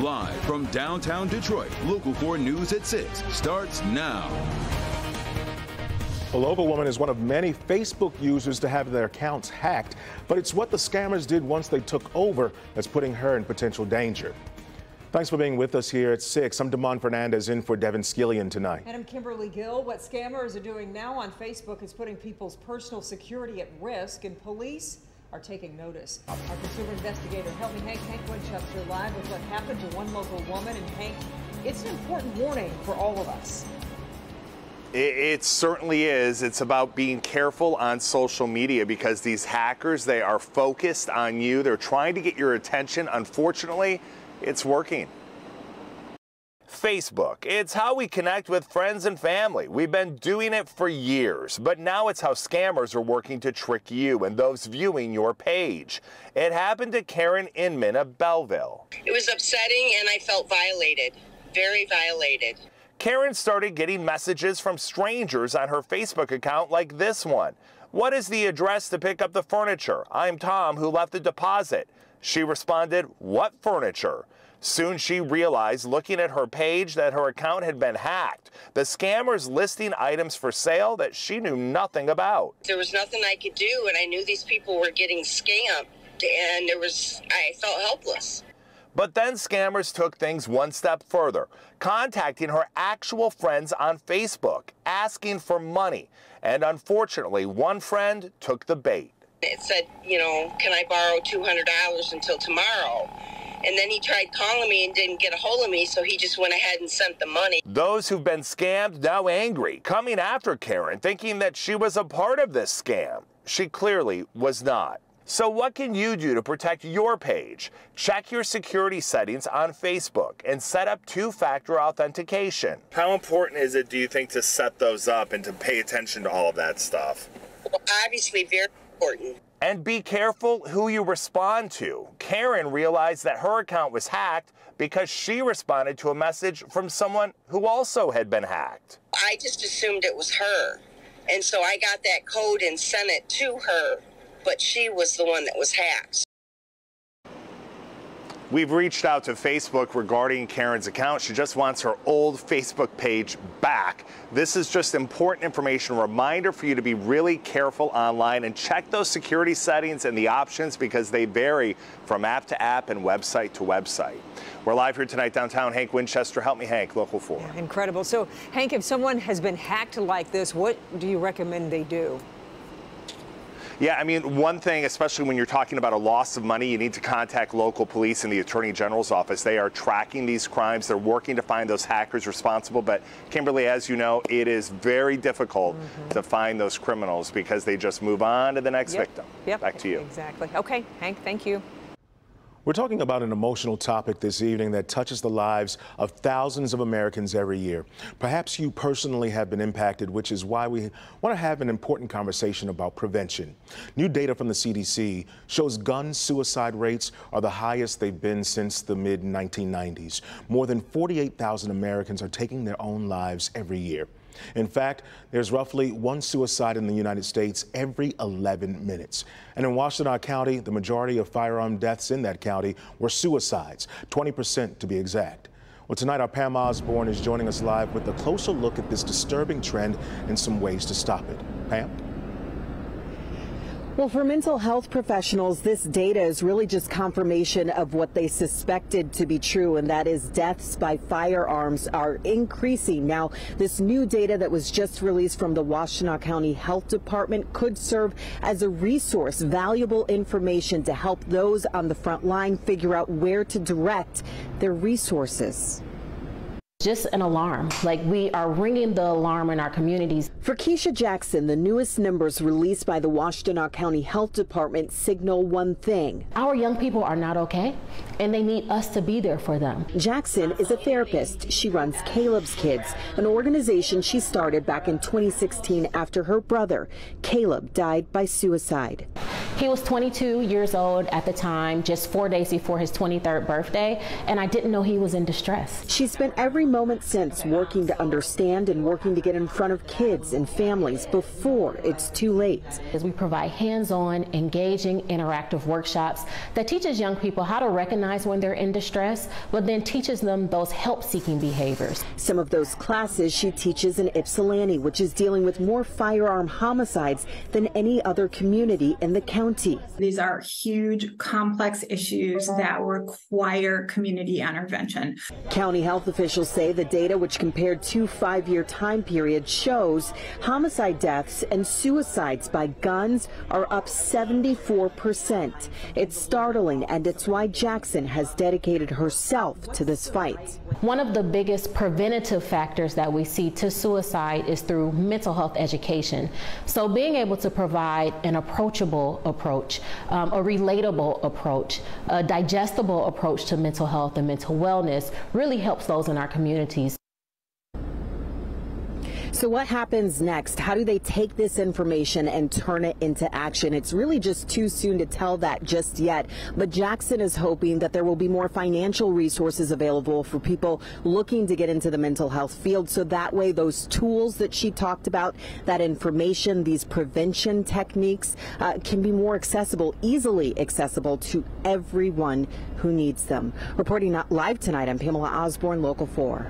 Live from downtown Detroit, Local 4 News at 6 starts now. A local woman is one of many Facebook users to have their accounts hacked, but it's what the scammers did once they took over that's putting her in potential danger. Thanks for being with us here at 6. I'm Damon Fernandez in for Devin Skillian tonight. And I'm Kimberly Gill. What scammers are doing now on Facebook is putting people's personal security at risk, and police are taking notice. Our consumer investigator, help me, Hank Winchester, live with what happened to one local woman. And Hank, it's an important warning for all of us. It certainly is. It's about being careful on social media because these hackers, they are focused on you. They're trying to get your attention. Unfortunately, it's working. Facebook, it's how we connect with friends and family. We've been doing it for years, but now it's how scammers are working to trick you and those viewing your page. It happened to Karen Inman of Belleville. It was upsetting and I felt violated, very violated. Karen started getting messages from strangers on her Facebook account like this one. What is the address to pick up the furniture? I'm Tom who left the deposit. She responded, what furniture? Soon she realized, looking at her page, that her account had been hacked. The scammers listing items for sale that she knew nothing about. There was nothing I could do, and I knew these people were getting scammed, and I felt helpless. But then scammers took things one step further, contacting her actual friends on Facebook, asking for money. And unfortunately, one friend took the bait. It said, you know, can I borrow $200 until tomorrow? And then he tried calling me and didn't get a hold of me, so he just went ahead and sent the money. Those who've been scammed now angry, coming after Karen, thinking that she was a part of this scam. She clearly was not. So what can you do to protect your page? Check your security settings on Facebook and set up two-factor authentication. How important is it, do you think, to set those up and to pay attention to all of that stuff? Well, obviously very important. And be careful who you respond to. Karen realized that her account was hacked because she responded to a message from someone who also had been hacked. I just assumed it was her. And so I got that code and sent it to her. But she was the one that was hacked. We've reached out to Facebook regarding Karen's account. She just wants her old Facebook page back. This is just important information, a reminder for you to be really careful online and check those security settings and the options because they vary from app to app and website to website. We're live here tonight downtown. Hank Winchester, help me, Hank, Local 4. Yeah, incredible. So, Hank, if someone has been hacked like this, what do you recommend they do? Yeah, I mean, one thing, especially when you're talking about a loss of money, you need to contact local police and the Attorney General's office. They are tracking these crimes. They're working to find those hackers responsible. But, Kimberly, as you know, it is very difficult to find those criminals because they just move on to the next victim. Yep. Back to you. Exactly. Okay, Hank, thank you. We're talking about an emotional topic this evening that touches the lives of thousands of Americans every year. Perhaps you personally have been impacted, which is why we want to have an important conversation about prevention. New data from the CDC shows gun suicide rates are the highest they've been since the mid-1990s. More than 48,000 Americans are taking their own lives every year. In fact, there's roughly one suicide in the United States every 11 minutes. And in Washtenaw County, the majority of firearm deaths in that county were suicides, 20% to be exact. Well, tonight our Pam Osborne is joining us live with a closer look at this disturbing trend and some ways to stop it. Pam? Well, for mental health professionals, this data is really just confirmation of what they suspected to be true, and that is deaths by firearms are increasing. Now, this new data that was just released from the Washtenaw County Health Department could serve as a resource, valuable information to help those on the front line figure out where to direct their resources. Just an alarm, like we are ringing the alarm in our communities. For Keisha Jackson, the newest numbers released by the Washtenaw County Health Department signal one thing. Our young people are not okay, and they need us to be there for them. Jackson is a therapist. She runs Caleb's Kids, an organization she started back in 2016 after her brother, Caleb, died by suicide. He was 22 years old at the time, just 4 days before his 23rd birthday, and I didn't know he was in distress. She spent every moment since working to understand and working to get in front of kids and families before it's too late. As we provide hands-on, engaging, interactive workshops that teaches young people how to recognize when they're in distress, but then teaches them those help-seeking behaviors. Some of those classes she teaches in Ypsilanti, which is dealing with more firearm homicides than any other community in the county. These are huge, complex issues that require community intervention. County health officials say the data, which compared 2 5-year time periods, shows homicide deaths and suicides by guns are up 74%. It's startling, and it's why Jackson has dedicated herself to this fight. One of the biggest preventative factors that we see to suicide is through mental health education. So being able to provide an approachable approach, a relatable approach, a digestible approach to mental health and mental wellness really helps those in our communities. So what happens next? How do they take this information and turn it into action? It's really just too soon to tell that just yet. But Jackson is hoping that there will be more financial resources available for people looking to get into the mental health field. So that way, those tools that she talked about, that information, these prevention techniques can be more accessible, easily accessible to everyone who needs them. Reporting live tonight, I'm Pamela Osborne, Local 4.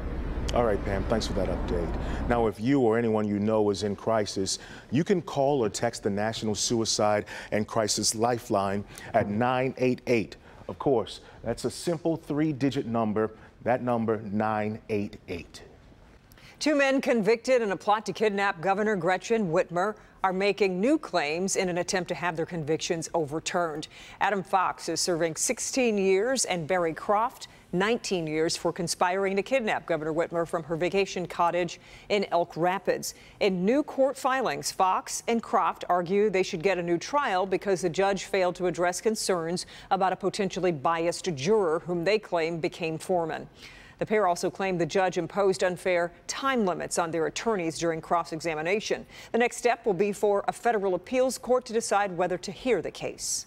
All right, Pam, thanks for that update. Now, if you or anyone you know is in crisis, you can call or text the National Suicide and Crisis Lifeline at 988. Of course, that's a simple 3-digit number, that number 988. 2 men convicted in a plot to kidnap Governor Gretchen Whitmer are making new claims in an attempt to have their convictions overturned. Adam Fox is serving 16 years and Barry Croft 19 years for conspiring to kidnap Governor Whitmer from her vacation cottage in Elk Rapids. In new court filings, Fox and Croft argue they should get a new trial because the judge failed to address concerns about a potentially biased juror whom they claim became foreman. The pair also claimed the judge imposed unfair time limits on their attorneys during cross-examination. The next step will be for a federal appeals court to decide whether to hear the case.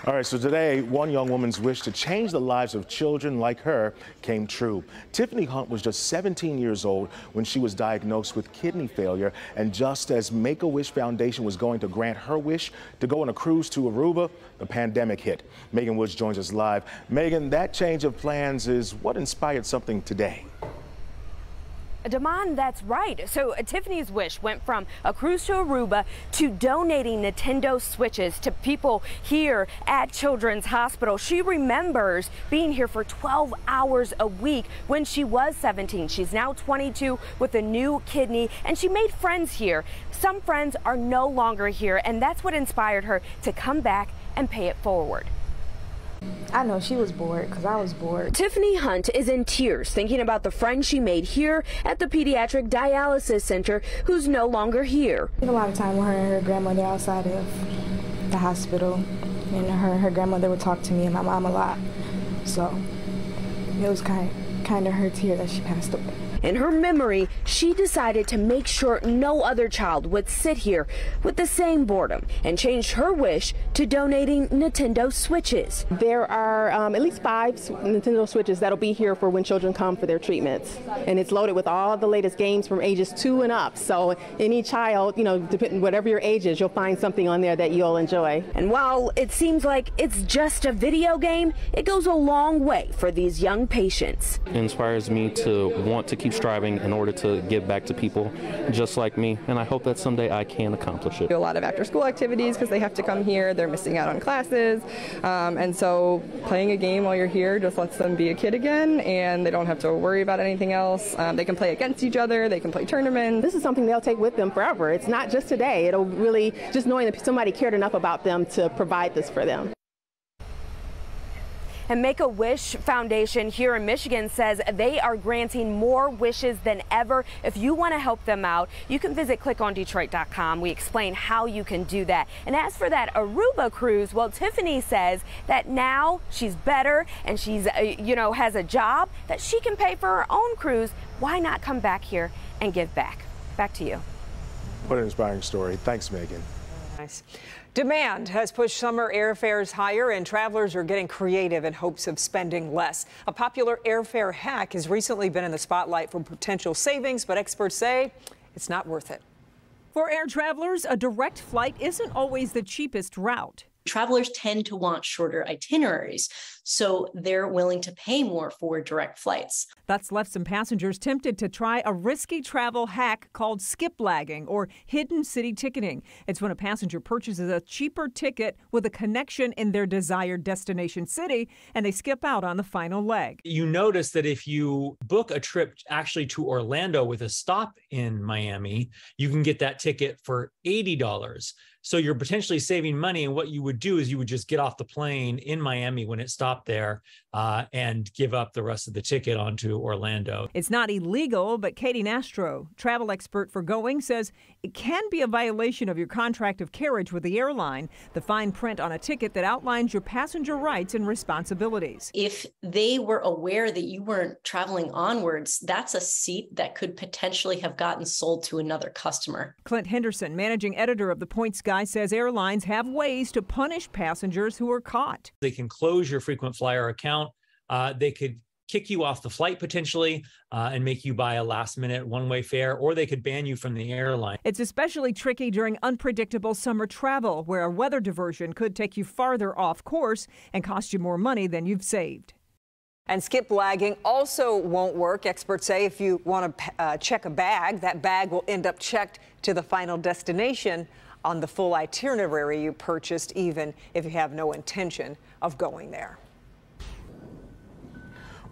All right, so today, one young woman's wish to change the lives of children like her came true. Tiffany Hunt was just 17 years old when she was diagnosed with kidney failure, and just as Make-A-Wish Foundation was going to grant her wish to go on a cruise to Aruba, the pandemic hit. Megan Woods joins us live. Megan, that change of plans is what inspired something today. Damon, that's right. So Tiffany's wish went from a cruise to Aruba to donating Nintendo Switches to people here at Children's Hospital. She remembers being here for 12 hours a week when she was 17. She's now 22 with a new kidney, and she made friends here. Some friends are no longer here, and that's what inspired her to come back and pay it forward. I know she was bored because I was bored. Tiffany Hunt is in tears thinking about the friend she made here at the Pediatric Dialysis Center who's no longer here. I spent a lot of time with her and her grandmother outside of the hospital, and her grandmother would talk to me and my mom a lot. So it was kind of hurts here that she passed away. In her memory, she decided to make sure no other child would sit here with the same boredom and changed her wish to donating Nintendo Switches. There are at least 5 Nintendo Switches that'll be here for when children come for their treatments. And it's loaded with all the latest games from ages 2 and up. So any child, you know, depending whatever your age is, you'll find something on there that you'll enjoy. And while it seems like it's just a video game, it goes a long way for these young patients. It inspires me to want to keep striving in order to give back to people just like me, and I hope that someday I can accomplish it. Do a lot of after school activities because they have to come here, they're missing out on classes, and so playing a game while you're here just lets them be a kid again, and they don't have to worry about anything else. They can play against each other, they can play tournaments. This is something they'll take with them forever. It's not just today. It'll really just knowing that somebody cared enough about them to provide this for them. And Make-A-Wish Foundation here in Michigan says they are granting more wishes than ever. If you want to help them out, you can visit clickondetroit.com. We explain how you can do that. And as for that Aruba cruise, well, Tiffany says that now she's better and she's, has a job that she can pay for her own cruise. Why not come back here and give back? Back to you. What an inspiring story. Thanks, Megan. Nice. Demand has pushed summer airfares higher, and travelers are getting creative in hopes of spending less. A popular airfare hack has recently been in the spotlight for potential savings, but experts say it's not worth it. For air travelers, a direct flight isn't always the cheapest route. Travelers tend to want shorter itineraries, so they're willing to pay more for direct flights. That's left some passengers tempted to try a risky travel hack called skip lagging or hidden city ticketing. It's when a passenger purchases a cheaper ticket with a connection in their desired destination city and they skip out on the final leg. You notice that if you book a trip actually to Orlando with a stop in Miami, you can get that ticket for $80. So you're potentially saving money. And what you would do is you would just get off the plane in Miami when it stopped there and give up the rest of the ticket onto Orlando. It's not illegal, but Katie Nastro, travel expert for Going, says it can be a violation of your contract of carriage with the airline, the fine print on a ticket that outlines your passenger rights and responsibilities. If they were aware that you weren't traveling onwards, that's a seat that could potentially have gotten sold to another customer. Clint Henderson, managing editor of The Points Guy, says airlines have ways to punish passengers who are caught. They can close your frequent flyer account. They could kick you off the flight potentially and make you buy a last-minute one-way fare, or they could ban you from the airline. It's especially tricky during unpredictable summer travel, where a weather diversion could take you farther off course and cost you more money than you've saved. And skip lagging also won't work. Experts say if you want to check a bag, that bag will end up checked to the final destination on the full itinerary you purchased, even if you have no intention of going there.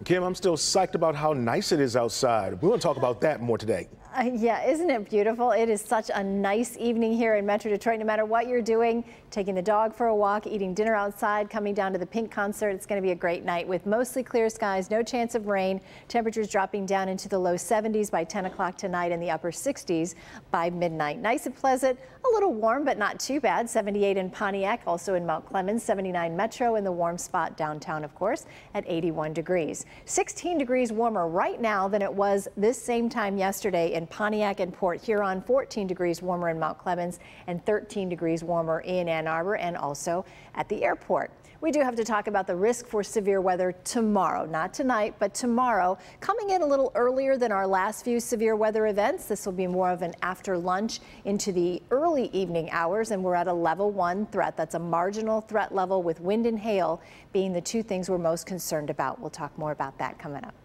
Kim, I'm still psyched about how nice it is outside. We want to talk about that more today. Yeah, isn't it beautiful? It is such a nice evening here in Metro Detroit. No matter what you're doing, taking the dog for a walk, eating dinner outside, coming down to the Pink concert, it's going to be a great night with mostly clear skies, no chance of rain. Temperatures dropping down into the low 70s by 10 o'clock tonight and the upper 60s by midnight. Nice and pleasant, a little warm, but not too bad. 78 in Pontiac, also in Mount Clemens, 79 Metro in the warm spot downtown, of course, at 81 degrees. 16 degrees warmer right now than it was this same time yesterday in Pontiac and Port Huron, 14 degrees warmer in Mount Clemens and 13 degrees warmer in Ann Arbor and also at the airport. We do have to talk about the risk for severe weather tomorrow, not tonight, but tomorrow, coming in a little earlier than our last few severe weather events. This will be more of an after lunch into the early evening hours, and we're at a level 1 threat. That's a marginal threat level with wind and hail being the two things we're most concerned about. We'll talk more about that coming up.